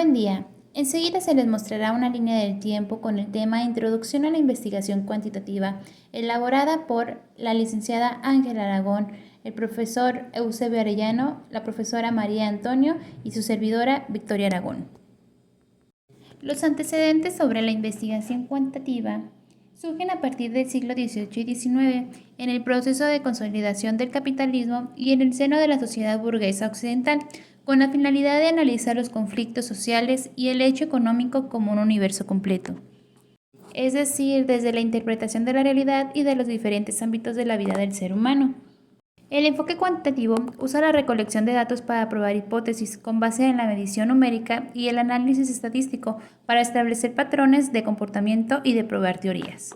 Buen día. Enseguida se les mostrará una línea del tiempo con el tema Introducción a la Investigación Cuantitativa, elaborada por la licenciada Ángela Aragón, el profesor Eusebio Arellano, la profesora María Antonio y su servidora Victoria Aragón. Los antecedentes sobre la investigación cuantitativa surgen a partir del siglo XVIII y XIX, en el proceso de consolidación del capitalismo y en el seno de la sociedad burguesa occidental, con la finalidad de analizar los conflictos sociales y el hecho económico como un universo completo. Es decir, desde la interpretación de la realidad y de los diferentes ámbitos de la vida del ser humano. El enfoque cuantitativo usa la recolección de datos para probar hipótesis con base en la medición numérica y el análisis estadístico para establecer patrones de comportamiento y de probar teorías.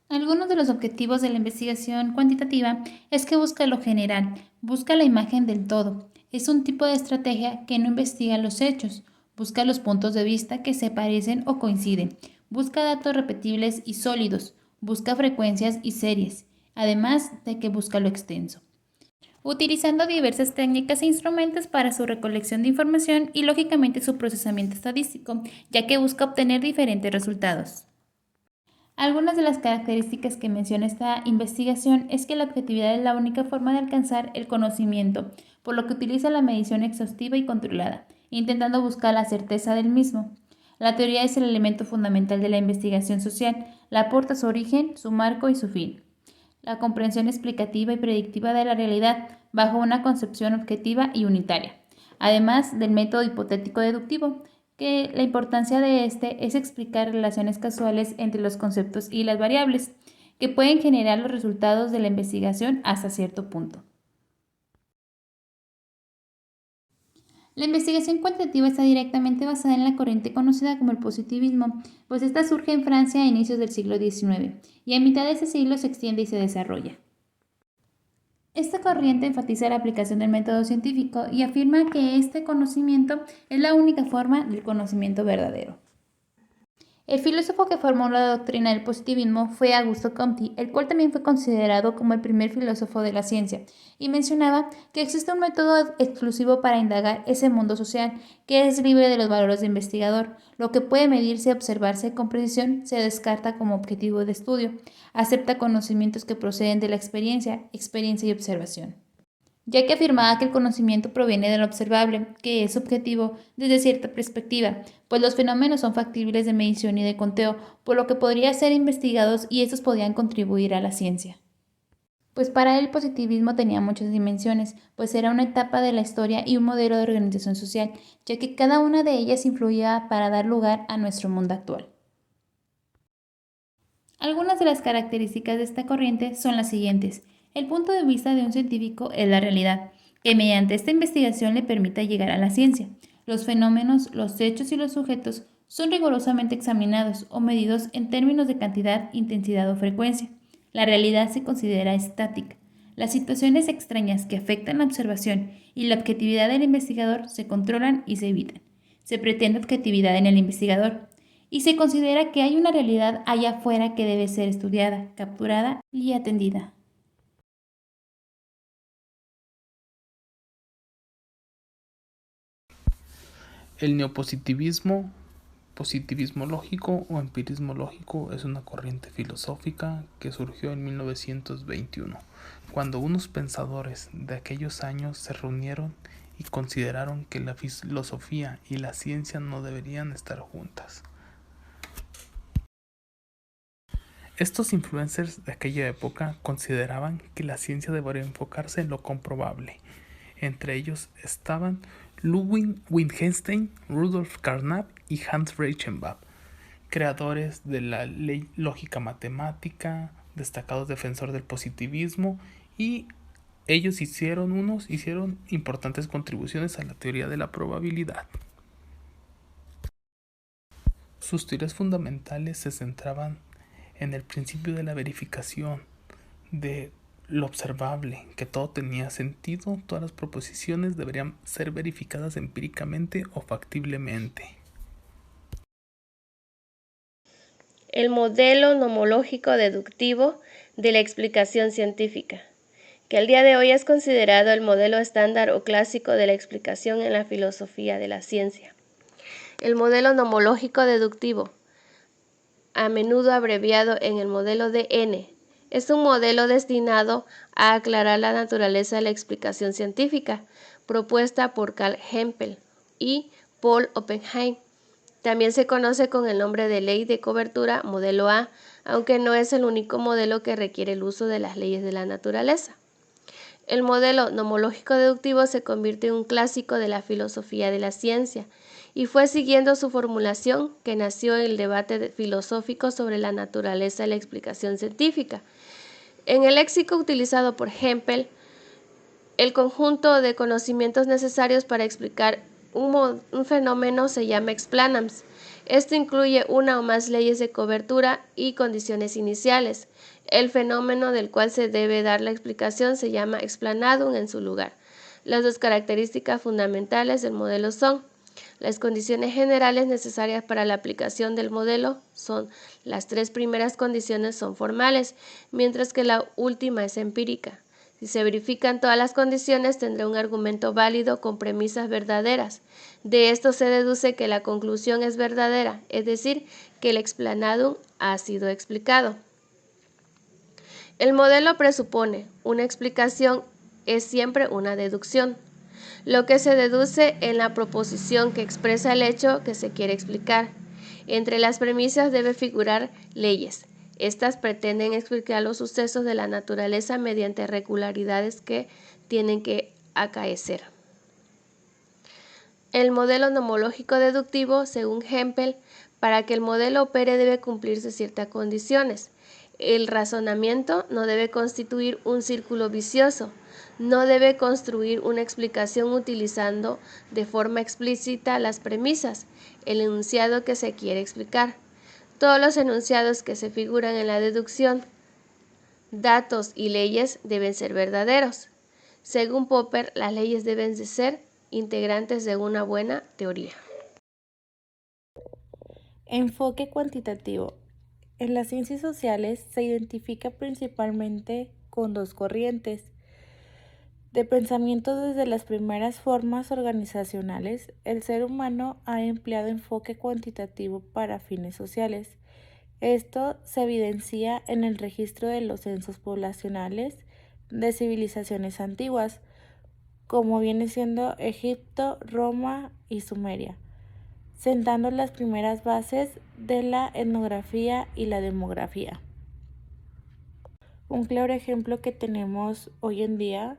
Algunos de los objetivos de la investigación cuantitativa es que busca lo general, busca la imagen del todo. Es un tipo de estrategia que no investiga los hechos, busca los puntos de vista que se parecen o coinciden, busca datos repetibles y sólidos, busca frecuencias y series, además de que busca lo extenso, utilizando diversas técnicas e instrumentos para su recolección de información y lógicamente su procesamiento estadístico, ya que busca obtener diferentes resultados. Algunas de las características que menciona esta investigación es que la objetividad es la única forma de alcanzar el conocimiento, por lo que utiliza la medición exhaustiva y controlada, intentando buscar la certeza del mismo. La teoría es el elemento fundamental de la investigación social, la aporta su origen, su marco y su fin. La comprensión explicativa y predictiva de la realidad bajo una concepción objetiva y unitaria, además del método hipotético deductivo, que la importancia de este es explicar relaciones causales entre los conceptos y las variables, que pueden generar los resultados de la investigación hasta cierto punto. La investigación cuantitativa está directamente basada en la corriente conocida como el positivismo, pues esta surge en Francia a inicios del siglo XIX y a mitad de ese siglo se extiende y se desarrolla. Esta corriente enfatiza la aplicación del método científico y afirma que este conocimiento es la única forma del conocimiento verdadero. El filósofo que formó la doctrina del positivismo fue Augusto Comte, el cual también fue considerado como el primer filósofo de la ciencia, y mencionaba que existe un método exclusivo para indagar ese mundo social, que es libre de los valores de investigador. Lo que puede medirse y observarse con precisión se descarta como objetivo de estudio. Acepta conocimientos que proceden de la experiencia y observación, ya que afirmaba que el conocimiento proviene de lo observable, que es subjetivo desde cierta perspectiva, pues los fenómenos son factibles de medición y de conteo, por lo que podrían ser investigados y estos podían contribuir a la ciencia. Pues para él el positivismo tenía muchas dimensiones, pues era una etapa de la historia y un modelo de organización social, ya que cada una de ellas influía para dar lugar a nuestro mundo actual. Algunas de las características de esta corriente son las siguientes. El punto de vista de un científico es la realidad, que mediante esta investigación le permita llegar a la ciencia. Los fenómenos, los hechos y los sujetos son rigurosamente examinados o medidos en términos de cantidad, intensidad o frecuencia. La realidad se considera estática. Las situaciones extrañas que afectan la observación y la objetividad del investigador se controlan y se evitan. Se pretende objetividad en el investigador, y se considera que hay una realidad allá afuera que debe ser estudiada, capturada y atendida. El neopositivismo, positivismo lógico o empirismo lógico es una corriente filosófica que surgió en 1921, cuando unos pensadores de aquellos años se reunieron y consideraron que la filosofía y la ciencia no deberían estar juntas. Estos influencers de aquella época consideraban que la ciencia debería enfocarse en lo comprobable. Entre ellos estaban Ludwig Wittgenstein, Rudolf Carnap y Hans Reichenbach, creadores de la lógica matemática, destacados defensores del positivismo, y ellos hicieron importantes contribuciones a la teoría de la probabilidad. Sus teorías fundamentales se centraban en el principio de la verificación, de lo observable, que todo tenía sentido, todas las proposiciones deberían ser verificadas empíricamente o factiblemente. El modelo nomológico deductivo de la explicación científica, que al día de hoy es considerado el modelo estándar o clásico de la explicación en la filosofía de la ciencia. El modelo nomológico deductivo, a menudo abreviado en el modelo de N, es un modelo destinado a aclarar la naturaleza de la explicación científica, propuesta por Carl Hempel y Paul Oppenheim. También se conoce con el nombre de ley de cobertura modelo A, aunque no es el único modelo que requiere el uso de las leyes de la naturaleza. El modelo nomológico deductivo se convirtió en un clásico de la filosofía de la ciencia y fue siguiendo su formulación que nació el debate filosófico sobre la naturaleza de la explicación científica. En el léxico utilizado por Hempel, el conjunto de conocimientos necesarios para explicar un fenómeno se llama explanans. Esto incluye una o más leyes de cobertura y condiciones iniciales. El fenómeno del cual se debe dar la explicación se llama explanandum en su lugar. Las dos características fundamentales del modelo son: las condiciones generales necesarias para la aplicación del modelo son las tres primeras condiciones son formales, mientras que la última es empírica. Si se verifican todas las condiciones, tendrá un argumento válido con premisas verdaderas. De esto se deduce que la conclusión es verdadera, es decir, que el explanandum ha sido explicado. El modelo presupone una explicación es siempre una deducción, lo que se deduce en la proposición que expresa el hecho que se quiere explicar. Entre las premisas debe figurar leyes. Estas pretenden explicar los sucesos de la naturaleza mediante regularidades que tienen que acaecer. El modelo nomológico deductivo, según Hempel, para que el modelo opere debe cumplirse ciertas condiciones. El razonamiento no debe constituir un círculo vicioso, no debe construir una explicación utilizando de forma explícita las premisas, el enunciado que se quiere explicar. Todos los enunciados que se figuran en la deducción, datos y leyes deben ser verdaderos. Según Popper, las leyes deben de ser integrantes de una buena teoría. Enfoque cuantitativo. En las ciencias sociales se identifica principalmente con dos corrientes de pensamiento. Desde las primeras formas organizacionales, el ser humano ha empleado enfoque cuantitativo para fines sociales. Esto se evidencia en el registro de los censos poblacionales de civilizaciones antiguas, como viene siendo Egipto, Roma y Sumeria, sentando las primeras bases de la etnografía y la demografía. Un claro ejemplo que tenemos hoy en día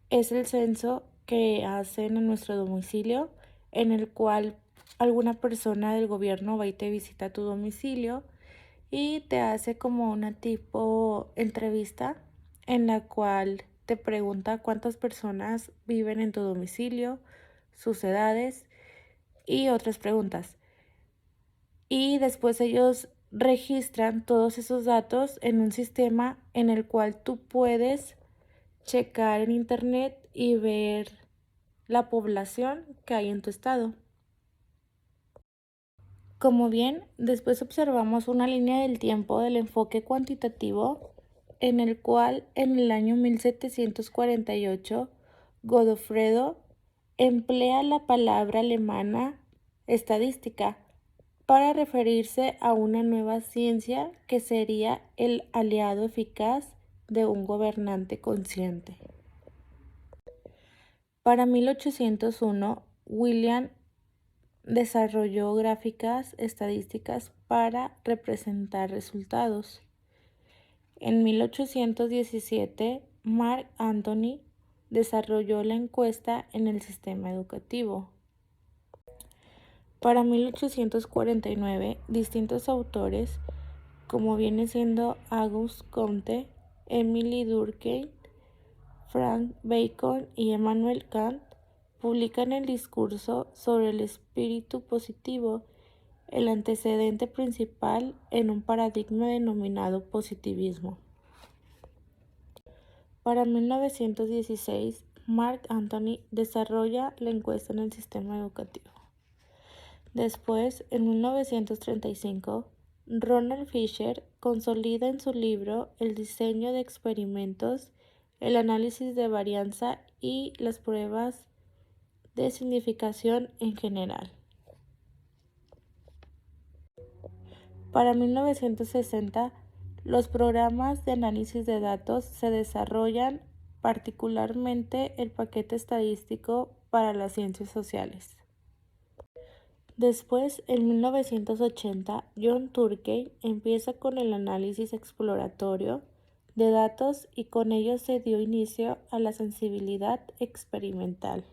es el censo que hacen en nuestro domicilio, en el cual alguna persona del gobierno va y te visita a tu domicilio y te hace como una tipo entrevista en la cual te pregunta cuántas personas viven en tu domicilio, sus edades y otras preguntas. Y después ellos registran todos esos datos en un sistema en el cual tú puedes checar en internet y ver la población que hay en tu estado. Como bien, después observamos una línea del tiempo del enfoque cuantitativo en el cual en el año 1748 Godofredo emplea la palabra alemana estadística para referirse a una nueva ciencia que sería el aliado eficaz de un gobernante consciente. Para 1801, William desarrolló gráficas estadísticas para representar resultados. En 1817, Mark Antony desarrolló la encuesta en el sistema educativo. Para 1849, distintos autores, como viene siendo Auguste Comte, Emile Durkheim, Frank Bacon y Immanuel Kant, publican el discurso sobre el espíritu positivo, el antecedente principal en un paradigma denominado positivismo. Para 1916, Mark Antony desarrolla la encuesta en el sistema educativo. Después, en 1935, Ronald Fisher consolida en su libro el diseño de experimentos el análisis de varianza y las pruebas de significación en general. Para 1960, los programas de análisis de datos se desarrollan, particularmente el paquete estadístico para las ciencias sociales. Después, en 1980, John Turkey empieza con el análisis exploratorio de datos y con ello se dio inicio a la sensibilidad experimental.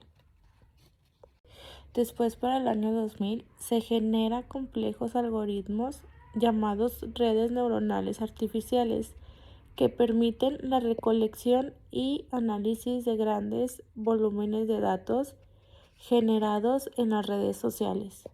Después, para el año 2000, se generan complejos algoritmos llamados redes neuronales artificiales que permiten la recolección y análisis de grandes volúmenes de datos generados en las redes sociales.